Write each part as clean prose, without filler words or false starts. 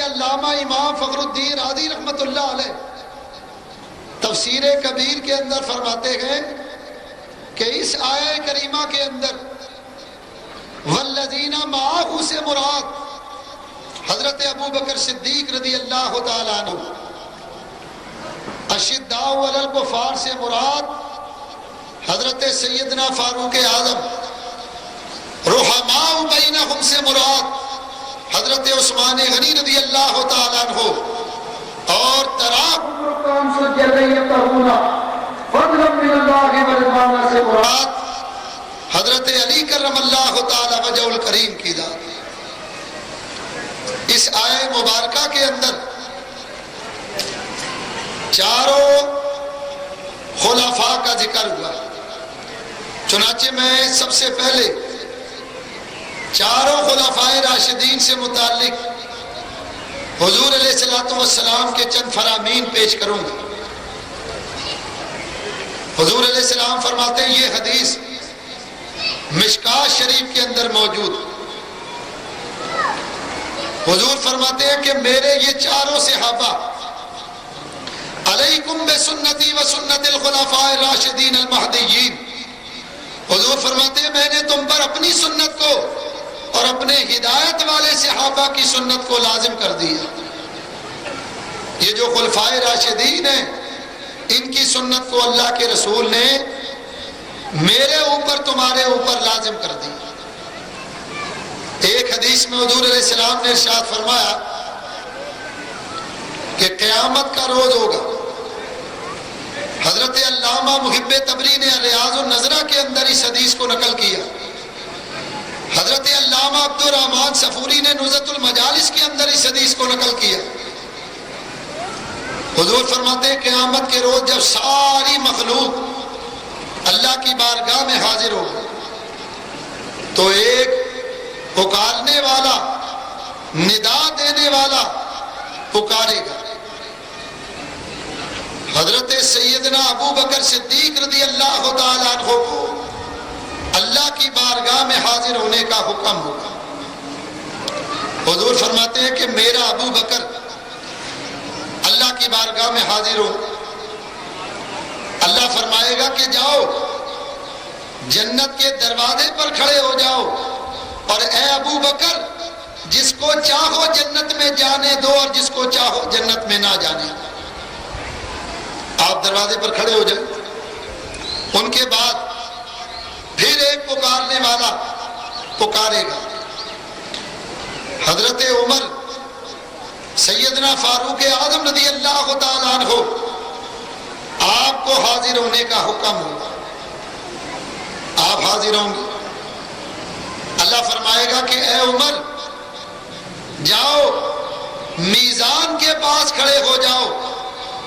علامہ امام فخر الدین رازی رحمۃ اللہ علیہ تفسیر کبیر کے اندر فرماتے ہیں کہ اس آیہ کریمہ کے اندر والذین معہ سے مراد حضرت ابو بکر صدیق رضی اللہ تعالیٰ عنہ، اشداء علی الکفار سے مراد حضرت سیدنا فاروق اعظم، رحماء بینہم سے مراد حضرت عثمان غنی رضی اللہ تعالیٰ عنہ، اور تراہم سے مراد حضرت علی کرم اللہ تعالی وجہ الکریم کی ذات۔ اس آیہ مبارکہ کے اندر چاروں خلفاء کا ذکر ہوا، چنانچہ میں سب سے پہلے چاروں خلفاء راشدین سے متعلق حضور علیہ السلام کے چند فرامین پیش کروں گا۔ حضور علیہ السلام فرماتے ہیں، یہ حدیث مشکاۃ شریف کے اندر موجود، حضور فرماتے ہیں کہ میرے یہ چاروں صحابہ علیکم بسنتی و سنت الخلفاء الراشدین المہدیین، حضور فرماتے ہیں میں نے تم پر اپنی سنت کو اور اپنے ہدایت والے صحابہ کی سنت کو لازم کر دیا۔ یہ جو خلفاء راشدین ہیں ان کی سنت کو اللہ کے رسول نے میرے اوپر تمہارے اوپر لازم کر دی۔ ایک حدیث میں حضور علیہ السلام نے ارشاد فرمایا کہ قیامت کا روز ہوگا، حضرت علامہ محب تبری نے ریاض النظرہ کے اندر اس حدیث کو نقل کیا، حضرت علامہ عبد الرحمن صفوری نے نزہۃ المجالس کے اندر اس حدیث کو نقل کیا۔ حضور فرماتے ہیں قیامت کے روز جب ساری مخلوق اللہ کی بارگاہ میں حاضر ہوگا تو ایک پکارنے والا، ندا دینے والا پکارے گا، حضرت سیدنا ابو بکر صدیق رضی اللہ تعالیٰ عنہ کو اللہ کی بارگاہ میں حاضر ہونے کا حکم ہوگا۔ حضور فرماتے ہیں کہ میرا ابو بکر اللہ کی بارگاہ میں حاضر ہو، اللہ فرمائے گا کہ جاؤ جنت کے دروازے پر کھڑے ہو جاؤ، اور اے ابو بکر جس کو چاہو جنت میں جانے دو اور جس کو چاہو جنت میں نہ جانے دو۔ آپ دروازے پر کھڑے ہو جائیں، ان کے بعد پھر ایک پکارنے والا پکارے گا، حضرت عمر سیدنا فاروق اعظم رضی اللہ تعالیٰ عنہ آپ کو حاضر ہونے کا حکم ہوگا، آپ حاضر ہوں گے، اللہ فرمائے گا کہ اے عمر جاؤ میزان کے پاس کھڑے ہو جاؤ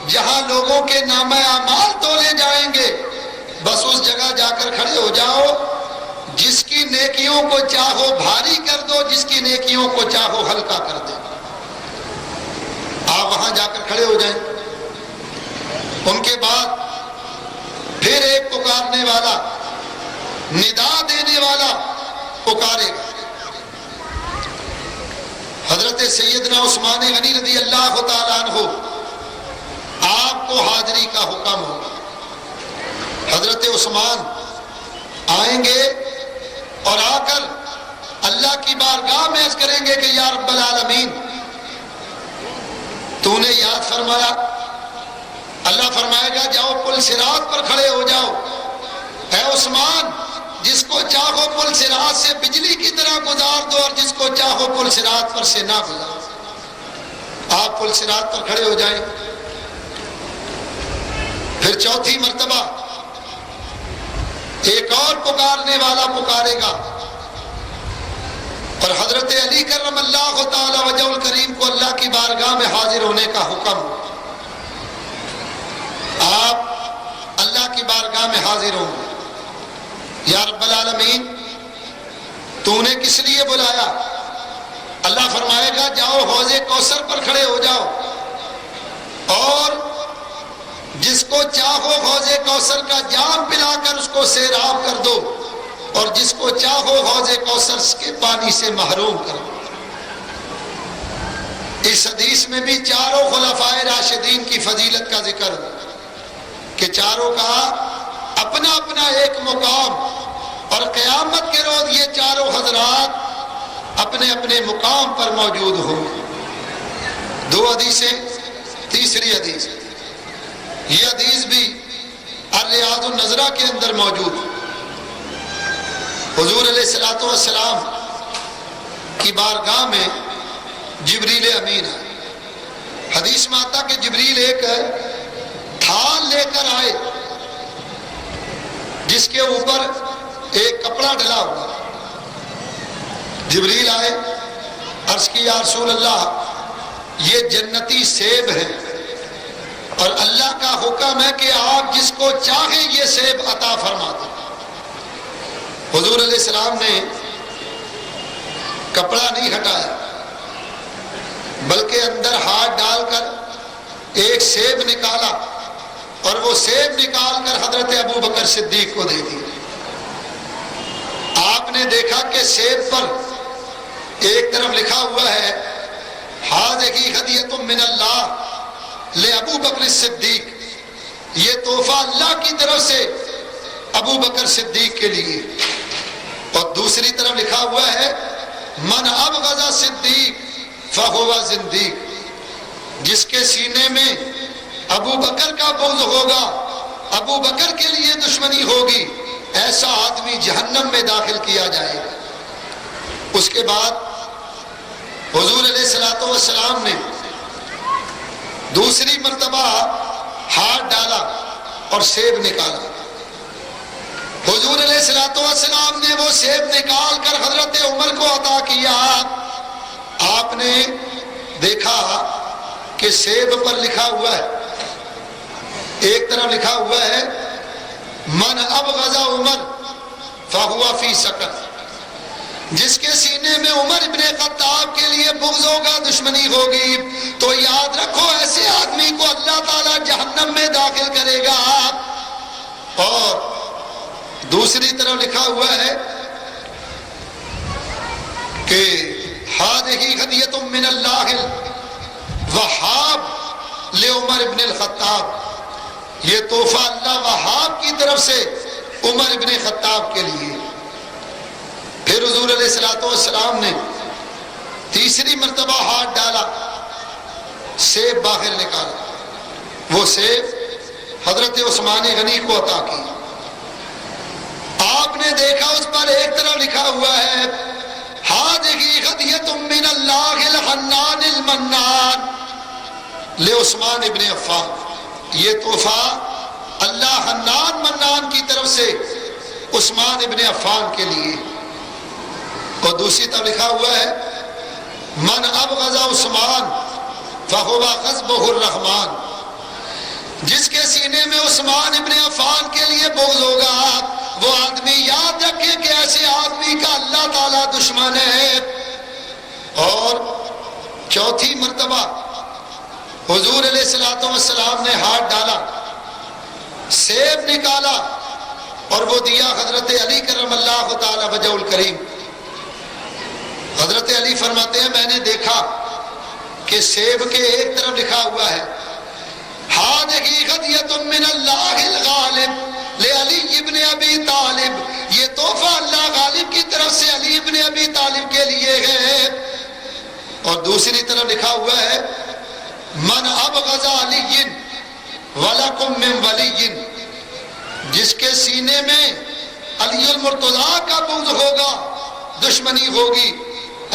جہاں لوگوں کے نامہ اعمال تولے جائیں گے، بس اس جگہ جا کر کھڑے ہو جاؤ، جس کی نیکیوں کو چاہو بھاری کر دو، جس کی نیکیوں کو چاہو ہلکا کر دو۔ آپ وہاں جا کر کھڑے ہو جائیں، ان کے بعد پھر ایک پکارنے والا، ندا دینے والا پکارے گا، حضرت سیدنا عثمان غنی رضی اللہ تعالیٰ عنہ آپ کو حاضری کا حکم ہوگا۔ حضرت عثمان آئیں گے اور آ کر اللہ کی بارگاہ میں عرض کریں گے کہ یا رب العالمین تو نے یاد فرمایا، اللہ فرمائے گا جاؤ پل صراط پر کھڑے ہو جاؤ، اے عثمان جس کو چاہو پل صراط سے بجلی کی طرح گزار دو اور جس کو چاہو پل صراط پر سے نہ گزار۔ آپ پل صراط پر کھڑے ہو جائیں، پھر چوتھی مرتبہ ایک اور پکارنے والا پکارے گا، اور حضرت علی کرم اللہ تعالی وجہ الکریم کو اللہ کی بارگاہ میں حاضر ہونے کا حکم۔ آپ اللہ کی بارگاہ میں حاضر ہوں گے، یا رب العالمین تو نے کس لیے بلایا؟ اللہ فرمائے گا جاؤ حوض کوثر پر کھڑے ہو جاؤ، اور جس کو چاہو حوض کوثر کا جام پلا کر اس کو سیراب کر دو، اور جس کو چاہو حوض کوثر کے پانی سے محروم کر دو۔ اس حدیث میں بھی چاروں خلفائے راشدین کی فضیلت کا ذکر کہ چاروں کا اپنا اپنا ایک مقام، اور قیامت کے روز یہ چاروں حضرات اپنے اپنے مقام پر موجود ہوں۔ دو حدیثیں، تیسری حدیث، یہ حدیث بھی الریاض النظرہ کے اندر موجود ہے۔ حضور علیہ الصلوۃ والسلام کی بارگاہ میں جبریل امین ہے۔ حدیث میں آتا کہ جبریل ایک تھال لے کر آئے جس کے اوپر ایک کپڑا ڈلا ہوا۔ جبریل آئے، عرض کی یا رسول اللہ یہ جنتی سیب ہے اور اللہ کا حکم ہے کہ آپ جس کو چاہیں یہ سیب عطا فرما دیں۔ حضور علیہ السلام نے کپڑا نہیں ہٹایا بلکہ اندر ہاتھ ڈال کر ایک سیب نکالا اور وہ سیب نکال کر حضرت ابو بکر صدیق کو دے دیا۔ آپ نے دیکھا کہ سیب پر ایک طرف لکھا ہوا ہے ھذہ ہدیۃ من اللہ لابو بکر صدیق، یہ تحفہ اللہ کی طرف سے ابو بکر صدیق کے لیے، اور دوسری طرف لکھا ہوا ہے من ابغض صدیق فہو زندیق، جس کے سینے میں ابو بکر کا بغض ہوگا، ابو بکر کے لیے دشمنی ہوگی، ایسا آدمی جہنم میں داخل کیا جائے گا۔ اس کے بعد حضور علیہ الصلوۃ والسلام نے دوسری مرتبہ ہاتھ ڈالا اور سیب نکالا۔ حضور علیہ الصلوۃ والسلام نے وہ سیب نکال کر حضرت عمر کو عطا کیا۔ آپ نے دیکھا کہ سیب پر لکھا ہوا ہے، ایک طرف لکھا ہوا ہے من ابغض عمر فہو فی سقط، جس کے سینے میں عمر ابن خطاب کے لیے بغض ہوگا، دشمنی ہوگی، تو یاد رکھو ایسے آدمی کو اللہ تعالیٰ جہنم میں داخل کرے گا۔ اور دوسری طرف لکھا ہوا ہے کہ ھذہ ہدیۃ من اللہ وہاب لعمر ابن الخطاب، یہ تحفہ اللہ وہاب کی طرف سے عمر ابن خطاب کے لیے۔ پھر حضور علیہ الصلوۃ والسلام نے تیسری مرتبہ ہاتھ ڈالا، سیب باہر نکالا، وہ سیب حضرت عثمان غنی کو عطا کی۔ آپ نے دیکھا اس پر ایک طرف لکھا ہوا ہے ھذہ ہدیۃ من اللہ الحنان المنان لعثمان ابن عفان، یہ تحفہ اللہ حنان منان کی طرف سے عثمان ابن عفان کے لیے۔ اور دوسری طرف لکھا ہوا ہے من ابغض عثمان فہو غضبہ الرحمن، جس کے سینے میں عثمان ابن عفان کے لیے بغض ہوگا، وہ آدمی یاد رکھے کہ ایسے آدمی کا اللہ تعالیٰ دشمن ہے۔ اور چوتھی مرتبہ حضور علیہ الصلوۃ والسلام نے ہاتھ ڈالا، سیب نکالا اور وہ دیا حضرت علی کرم اللہ تعالی وجہ الکریم۔ حضرت علی فرماتے ہیں میں نے دیکھا کہ سیب کے ایک طرف لکھا ہوا ہے ھذہ ہدیۃ من اللہ الغالب لعلی ابن ابی طالب، یہ تحفہ اللہ غالب کی طرف سے علی ابن ابی طالب کے لیے ہے۔ اور دوسری طرف لکھا ہوا ہے من ابغض علی ولکم من ولی، جس کے سینے میں علی المرتضیٰ کا بغض ہوگا، دشمنی ہوگی،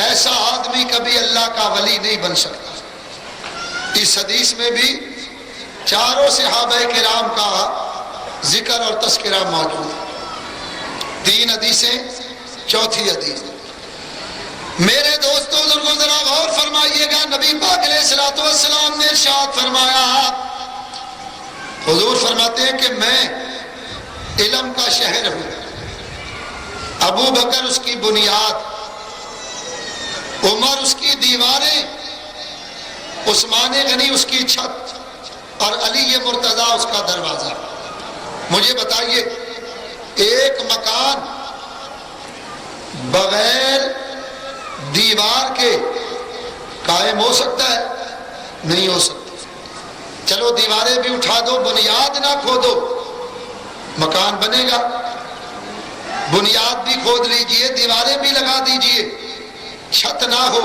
ایسا آدمی کبھی اللہ کا ولی نہیں بن سکتا۔ اس حدیث میں بھی چاروں صحابہ کرام کا ذکر اور تذکرہ موجود ہے۔ تین حدیثیں، چوتھی حدیث۔ میرے دوستوں بزرگوں ذرا غور فرمائیے گا، نبی پاک علیہ الصلوۃ والسلام نے ارشاد فرمایا، حضور فرماتے ہیں کہ میں علم کا شہر ہوں، ابو بکر اس کی بنیاد، عمر اس کی دیواریں، عثمان غنی اس کی چھت، اور علی مرتضیٰ اس کا دروازہ۔ مجھے بتائیے ایک مکان بغیر دیوار کے قائم ہو سکتا ہے؟ نہیں ہو سکتا۔ چلو دیواریں بھی اٹھا دو، بنیاد نہ کھودو، مکان بنے گا؟ بنیاد بھی کھود لیجئے، دیواریں بھی لگا دیجئے، چھت نہ ہو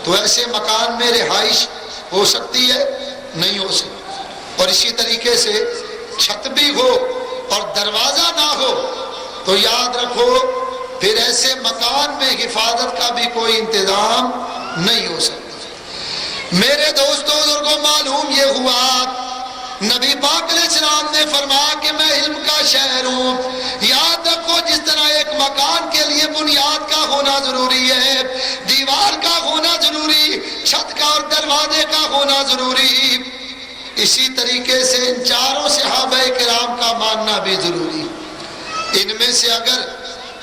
تو ایسے مکان میں رہائش ہو سکتی ہے؟ نہیں ہو سکتی۔ اور اسی طریقے سے چھت بھی ہو اور دروازہ نہ ہو تو یاد رکھو پھر ایسے مکان میں حفاظت کا بھی کوئی انتظام نہیں ہو سکتا۔ میرے دوستوں بزرگوں، معلوم یہ ہوا نبی پاک علیہ السلام نے فرمایا کہ میں علم کا شہر ہوں۔ یاد رکھو جس طرح ایک مکان کے لیے بنیاد کا ہونا ضروری ہے، دیوار کا ہونا ضروری، چھت کا اور دروازے کا ہونا ضروری، اسی طریقے سے ان چاروں صحابہ کرام کا ماننا بھی ضروری۔ ان میں سے اگر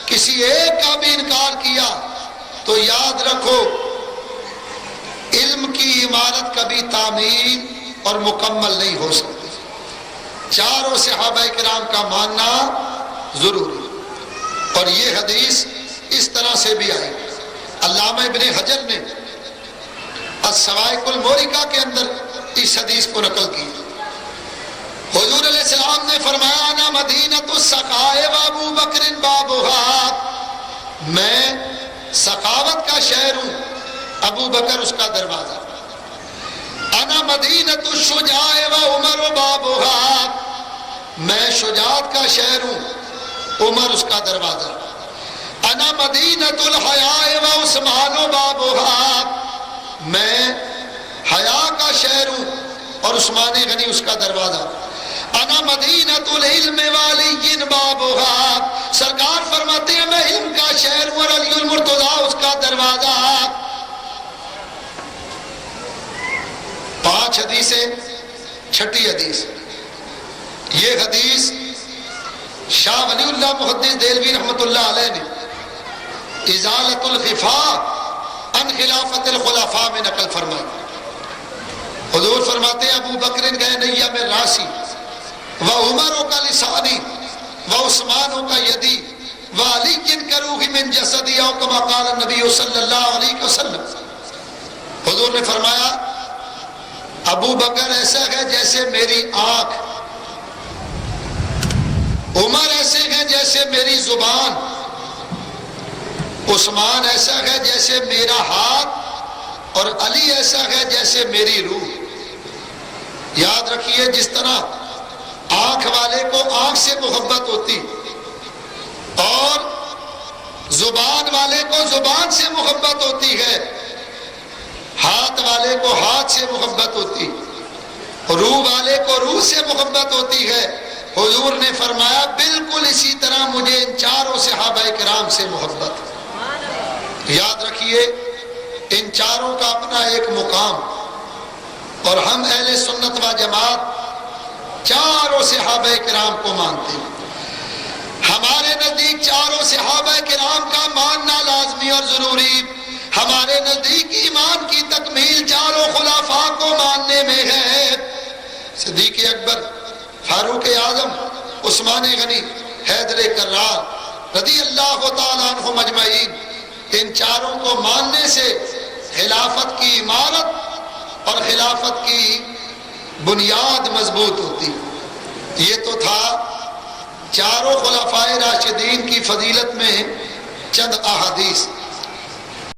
کسی ایک کا بھی انکار کیا تو یاد رکھو علم کی عمارت کبھی تعمیر اور مکمل نہیں ہو سکتی۔ چاروں صحابہ کرام کا ماننا ضروری۔ اور یہ حدیث اس طرح سے بھی آئی، علامہ ابن حجر نے السوائق المورکہ کے اندر اس حدیث کو نقل کی۔ حضور علیہ السلام نے فرمایا انا مدینۃ السخاء و ابو بکر بابھا، میں سخاوت کا شہر ہوں، ابو بکر اس کا دروازہ۔ انا مدینۃ الشجاع و عمر بابھا، میں شجاعت کا شہر ہوں، عمر اس کا دروازہ۔ انا مدینۃ الحیاء و عثمان بابھا، میں حیا کا شہر ہوں اور عثمان غنی اس کا دروازہ۔ انا مدینۃ العلم وعلی بابھا، سرکار فرماتے ہیں میں علم کا شہر ہوں اور علی المرتضیٰ اس کا دروازہ۔ 5 حدیثیں، چھٹی حدیث، یہ حدیث شاہ ولی اللہ محدث دہلوی رحمۃ اللہ علیہ نے ازالۃ الخفاء عن خلافت الخلفاء میں نقل فرمائی۔ حضور فرماتے ہیں ابو بکر گئے نیا میں راسی و عمروں کا لسانی و عثمانوں کا یدی و علی کروح من جسدی او کما قال النبی صلی اللہ علیہ وسلم۔ حضور نے فرمایا ابو بکر ایسا ہے جیسے میری آنکھ، عمر ایسے ہے جیسے میری زبان، عثمان ایسا ہے جیسے میرا ہاتھ، اور علی ایسا ہے جیسے میری روح۔ یاد رکھیے جس طرح آنکھ والے کو آنکھ سے محبت ہوتی اور زبان والے کو زبان سے محبت ہوتی ہے، ہاتھ والے کو ہاتھ سے محبت ہوتی، روح والے کو روح سے محبت ہوتی ہے، حضور نے فرمایا بالکل اسی طرح مجھے ان چاروں صحابہ کرام سے محبت ہے۔ یاد رکھیے ان چاروں کا اپنا ایک مقام، اور ہم اہل سنت و جماعت چاروں صحابہ کرام کو مانتے ہیں۔ ہمارے نزدیک چاروں صحابہ کرام کا ماننا لازمی اور ضروری، ہمارے نزدیک ایمان کی تکمیل چاروں خلفاء کو ماننے میں ہے۔ صدیق اکبر، فاروق اعظم، عثمان غنی، حیدر کرار رضی اللہ تعالیٰ عنہم اجمعین، ان چاروں کو ماننے سے خلافت کی عمارت اور خلافت کی بنیاد مضبوط ہوتی۔ یہ تو تھا چاروں خلفائے راشدین کی فضیلت میں چند احادیث۔